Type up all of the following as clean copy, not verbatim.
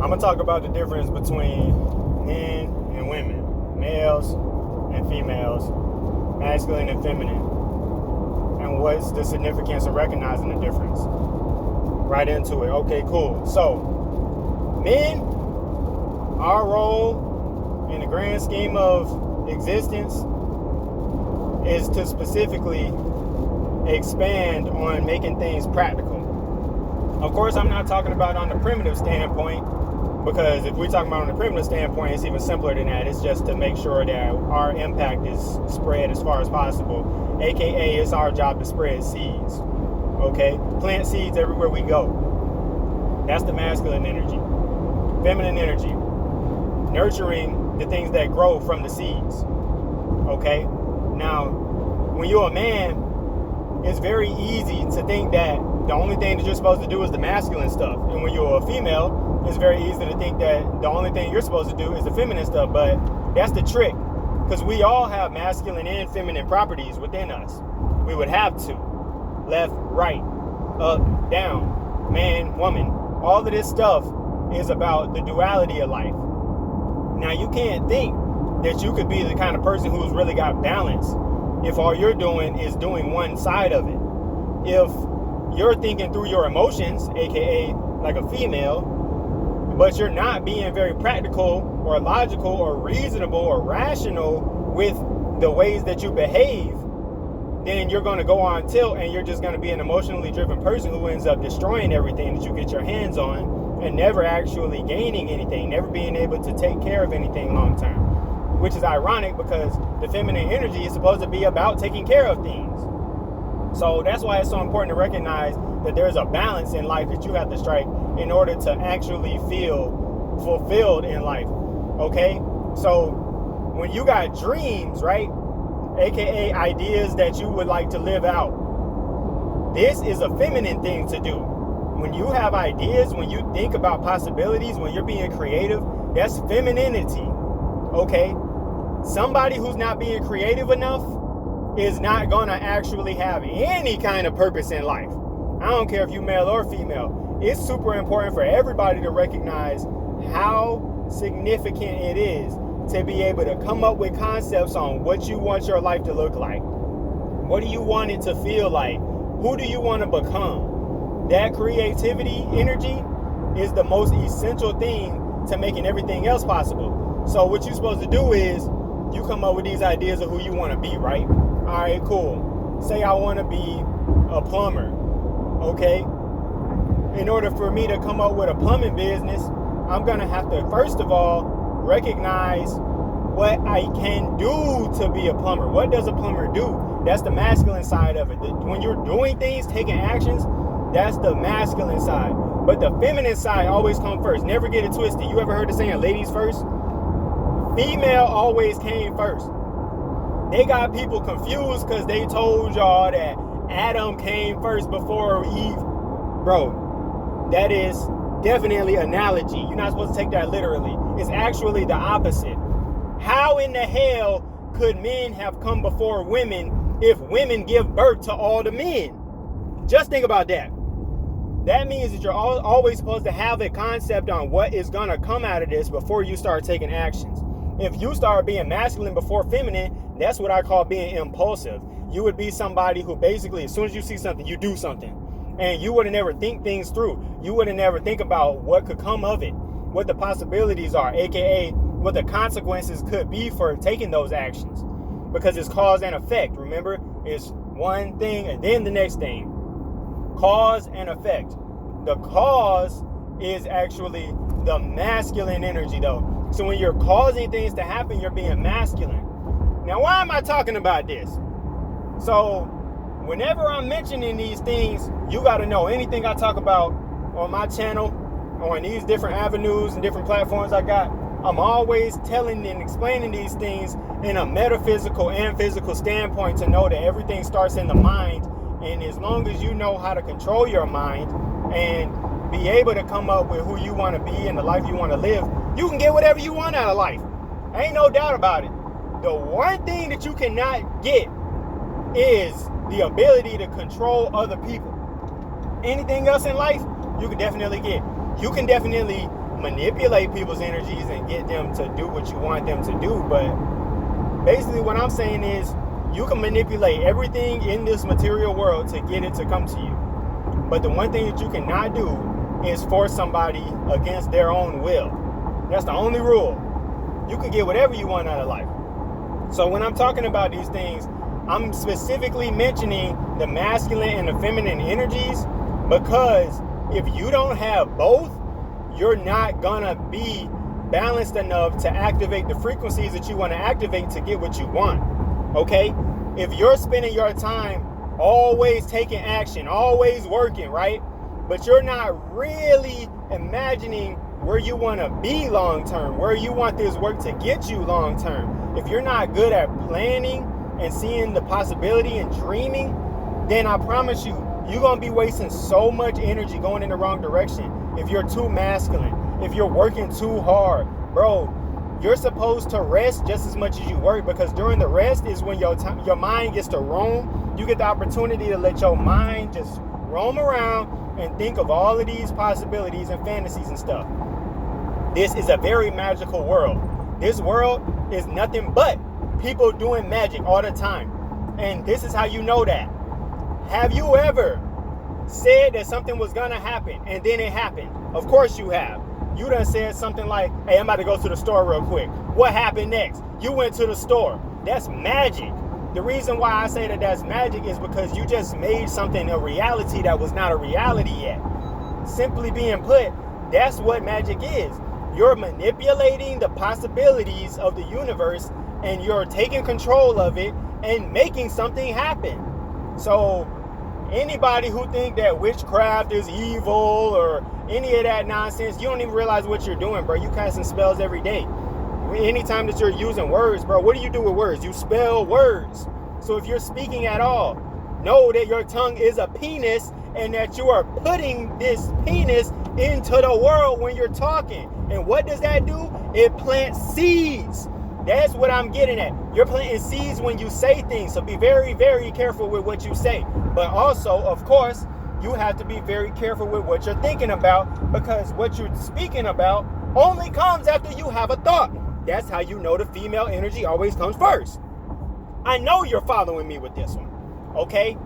I'm going to talk about the difference between men and women, males and females, masculine and feminine, and what's the significance of recognizing the difference. Right into it. Okay, cool. So, men, our role in the grand scheme of existence is to specifically expand on making things practical. Of course, I'm not talking about on the primitive standpoint, because if we're talking about on the primitive standpoint, it's even simpler than that. It's just to make sure that our impact is spread as far as possible, aka it's our job to spread seeds. Okay, plant seeds everywhere we go. That's the masculine energy. Feminine energy, nurturing the things that grow from the seeds. Okay, now when you're a man, it's very easy to think that the only thing that you're supposed to do is the masculine stuff, and when you're a female, it's very easy to think that the only thing you're supposed to do is the feminine stuff. But that's the trick, because we all have masculine and feminine properties within us. We would have to. Left, right, up, down, man, woman. All of this stuff is about the duality of life. Now, you can't think that you could be the kind of person who's really got balance if all you're doing is doing one side of it. If you're thinking through your emotions, aka like a female, but you're not being very practical or logical or reasonable or rational with the ways that you behave, then you're going to go on tilt, and you're just going to be an emotionally driven person who ends up destroying everything that you get your hands on and never actually gaining anything, never being able to take care of anything long term. Which is ironic, because the feminine energy is supposed to be about taking care of things. So that's why it's so important to recognize that there's a balance in life that you have to strike in order to actually feel fulfilled in life. Okay? So when you got dreams, right? AKA ideas that you would like to live out. This is a feminine thing to do. When you have ideas, when you think about possibilities, when you're being creative, that's femininity. Okay? Somebody who's not being creative enough is not going to actually have any kind of purpose in life. I don't care if you're male or female. It's super important for everybody to recognize how significant it is to be able to come up with concepts on what you want your life to look like. What do you want it to feel like? Who do you want to become? That creativity energy is the most essential thing to making everything else possible. So what you're supposed to do is you come up with these ideas of who you want to be, right? All right, cool. Say I want to be a plumber, okay? In order for me to come up with a plumbing business, I'm going to have to, first of all, recognize what I can do to be a plumber. What does a plumber do? That's the masculine side of it. When you're doing things, taking actions, that's the masculine side. But the feminine side always comes first. Never get it twisted. You ever heard the saying, ladies first? Female always came first. They got people confused because they told y'all that Adam came first before Eve. Bro, that is definitely analogy. You're not supposed to take that literally. It's actually the opposite. How in the hell could men have come before women if women give birth to all the men? Just think about that. That means that you're always supposed to have a concept on what is going to come out of this before you start taking actions. If you start being masculine before feminine, that's what I call being impulsive. You would be somebody who basically, as soon as you see something, you do something. And you would never think things through. You would never think about what could come of it, what the possibilities are, aka what the consequences could be for taking those actions. Because it's cause and effect. Remember, it's one thing and then the next thing. Cause and effect. The cause is actually the masculine energy, though. So when you're causing things to happen, you're being masculine. Now, why am I talking about this? So whenever I'm mentioning these things, you got to know anything I talk about on my channel, on these different avenues and different platforms I got, I'm always telling and explaining these things in a metaphysical and physical standpoint to know that everything starts in the mind. And as long as you know how to control your mind and be able to come up with who you want to be and the life you want to live, you can get whatever you want out of life. Ain't no doubt about it. The one thing that you cannot get is the ability to control other people. Anything else in life, you can definitely get. You can definitely manipulate people's energies and get them to do what you want them to do. But basically what I'm saying is you can manipulate everything in this material world to get it to come to you. But the one thing that you cannot do is force somebody against their own will. That's the only rule. You can get whatever you want out of life. So when I'm talking about these things, I'm specifically mentioning the masculine and the feminine energies, because if you don't have both, you're not gonna be balanced enough to activate the frequencies that you want to activate to get what you want. Okay? If you're spending your time always taking action, always working, right? But you're not really imagining where you want to be long term, where you want this work to get you long term. If you're not good at planning and seeing the possibility and dreaming, then I promise you, you're going to be wasting so much energy going in the wrong direction. If you're too masculine, if you're working too hard, bro, you're supposed to rest just as much as you work, because during the rest is when your mind gets to roam. You get the opportunity to let your mind just roam around and think of all of these possibilities and fantasies and stuff. This is a very magical world. This world is nothing but people doing magic all the time. And this is how you know that. Have you ever said that something was gonna happen and then it happened? Of course you have. You done said something like, hey, I'm about to go to the store real quick. What happened next? You went to the store. That's magic. The reason why I say that that's magic is because you just made something a reality that was not a reality yet. Simply being put, that's what magic is. You're manipulating the possibilities of the universe, and you're taking control of it and making something happen. So anybody who think that witchcraft is evil or any of that nonsense, you don't even realize what you're doing, bro. You casting spells every day. Anytime that you're using words, bro, what do you do with words? You spell words. So if you're speaking at all, know that your tongue is a penis and that you are putting this penis into the world when you're talking. And what does that do? It plants seeds. That's what I'm getting at. You're planting seeds when you say things. So be very, very careful with what you say. But also, of course, you have to be very careful with what you're thinking about, because what you're speaking about only comes after you have a thought. That's how you know the female energy always comes first. I know you're following me with this one, okay?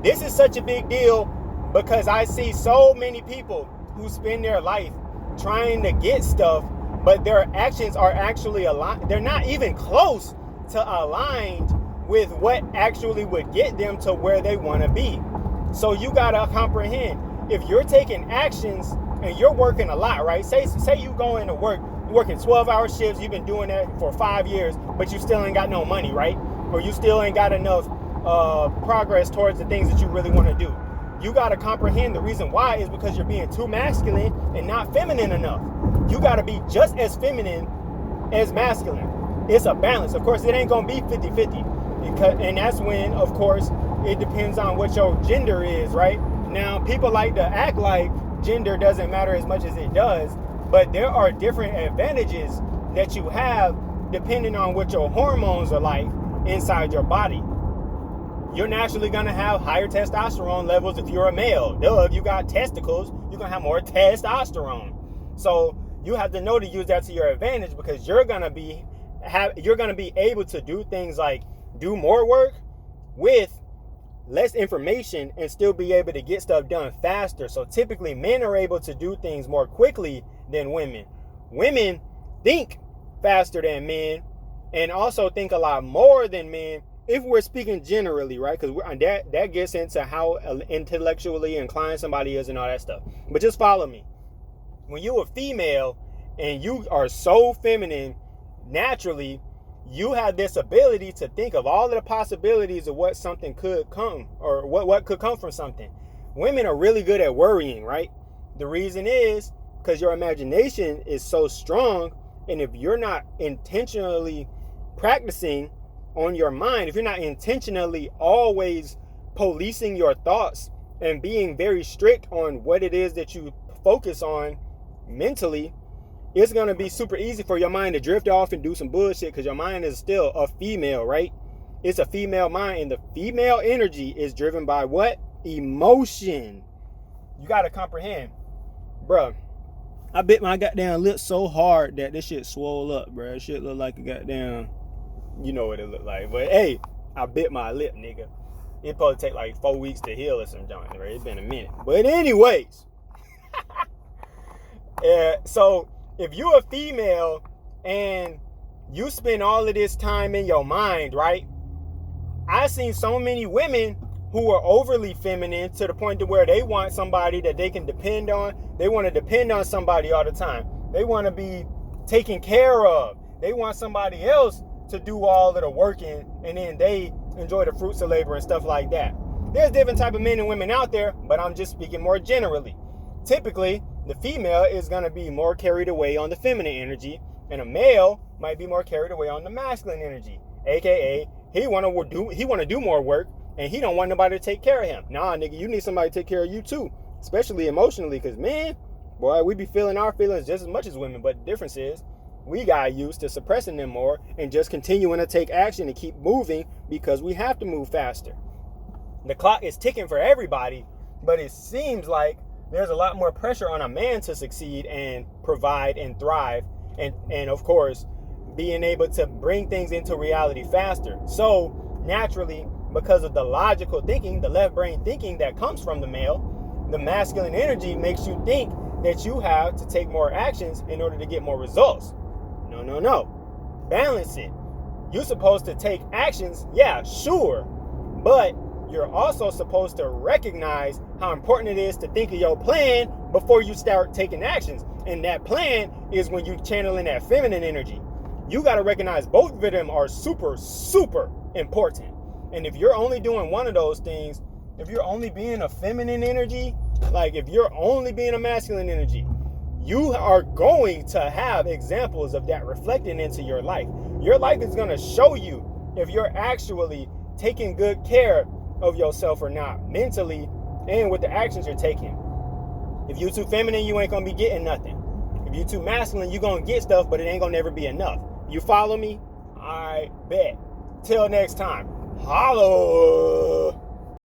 This is such a big deal because I see so many people who spend their life trying to get stuff, but their actions are actually aligned. They're not even close to aligned with what actually would get them to where they want to be. So you got to comprehend, if you're taking actions and you're working a lot, right? Say you go into work, working 12-hour shifts, you've been doing that for 5 years, but you still ain't got no money, right? Or you still ain't got enough progress towards the things that you really want to do. You got to comprehend the reason why is because you're being too masculine and not feminine enough. You got to be just as feminine as masculine. It's a balance. Of course, it ain't going to be 50-50. And that's when, of course, it depends on what your gender is, right? Now, people like to act like gender doesn't matter as much as it does, but there are different advantages that you have depending on what your hormones are like inside your body. You're naturally going to have higher testosterone levels if you're a male. Duh, if you got testicles, you're going to have more testosterone. So you have to know to use that to your advantage, because you're going to be able to do things like do more work with less information and still be able to get stuff done faster. So typically men are able to do things more quickly than women. Women think faster than men and also think a lot more than men, if we're speaking generally, right? Because that gets into how intellectually inclined somebody is and all that stuff. But just follow me. When you're a female and you are so feminine, naturally, you have this ability to think of all of the possibilities of what something could come, or what could come from something. Women are really good at worrying, right? The reason is because your imagination is so strong, and if you're not intentionally practicing on your mind, if you're not intentionally always policing your thoughts and being very strict on what it is that you focus on mentally, it's going to be super easy for your mind to drift off and do some bullshit, because your mind is still a female, right? It's a female mind, and the female energy is driven by what? Emotion. You got to comprehend, bruh. I bit my goddamn lip so hard that this shit swole up, bro. This shit look like a goddamn, you know what it look like. But hey, I bit my lip, nigga. It probably take like 4 weeks to heal or some junk, right? It's been a minute. But anyways, so if you're a female and you spend all of this time in your mind, right? I've seen so many women who are overly feminine to the point to where they want somebody that they can depend on. They want to depend on somebody all the time. They want to be taken care of. They want somebody else to do all of the working, and then they enjoy the fruits of labor and stuff like that. There's different type of men and women out there, but I'm just speaking more generally. Typically, the female is going to be more carried away on the feminine energy, and a male might be more carried away on the masculine energy, aka he want to do more work, and he don't want nobody to take care of him. Nah, nigga, you need somebody to take care of you too, especially emotionally, because man, boy, we be feeling our feelings just as much as women, but the difference is we got used to suppressing them more and just continuing to take action and keep moving because we have to move faster. The clock is ticking for everybody, but it seems like there's a lot more pressure on a man to succeed and provide and thrive, and of course, being able to bring things into reality faster. So naturally, because of the logical thinking, the left brain thinking that comes from the male, the masculine energy makes you think that you have to take more actions in order to get more results. No. Balance it. You're supposed to take actions, yeah, sure, but you're also supposed to recognize how important it is to think of your plan before you start taking actions. And that plan is when you channel in that feminine energy. You got to recognize both of them are super, super important. And if you're only doing one of those things, if you're only being a feminine energy, like if you're only being a masculine energy, you are going to have examples of that reflecting into your life. Your life is going to show you if you're actually taking good care of yourself or not, mentally and with the actions you're taking. If you're too feminine, you ain't going to be getting nothing. If you're too masculine, you're going to get stuff, but it ain't going to never be enough. You follow me? I bet. Till next time. Holla!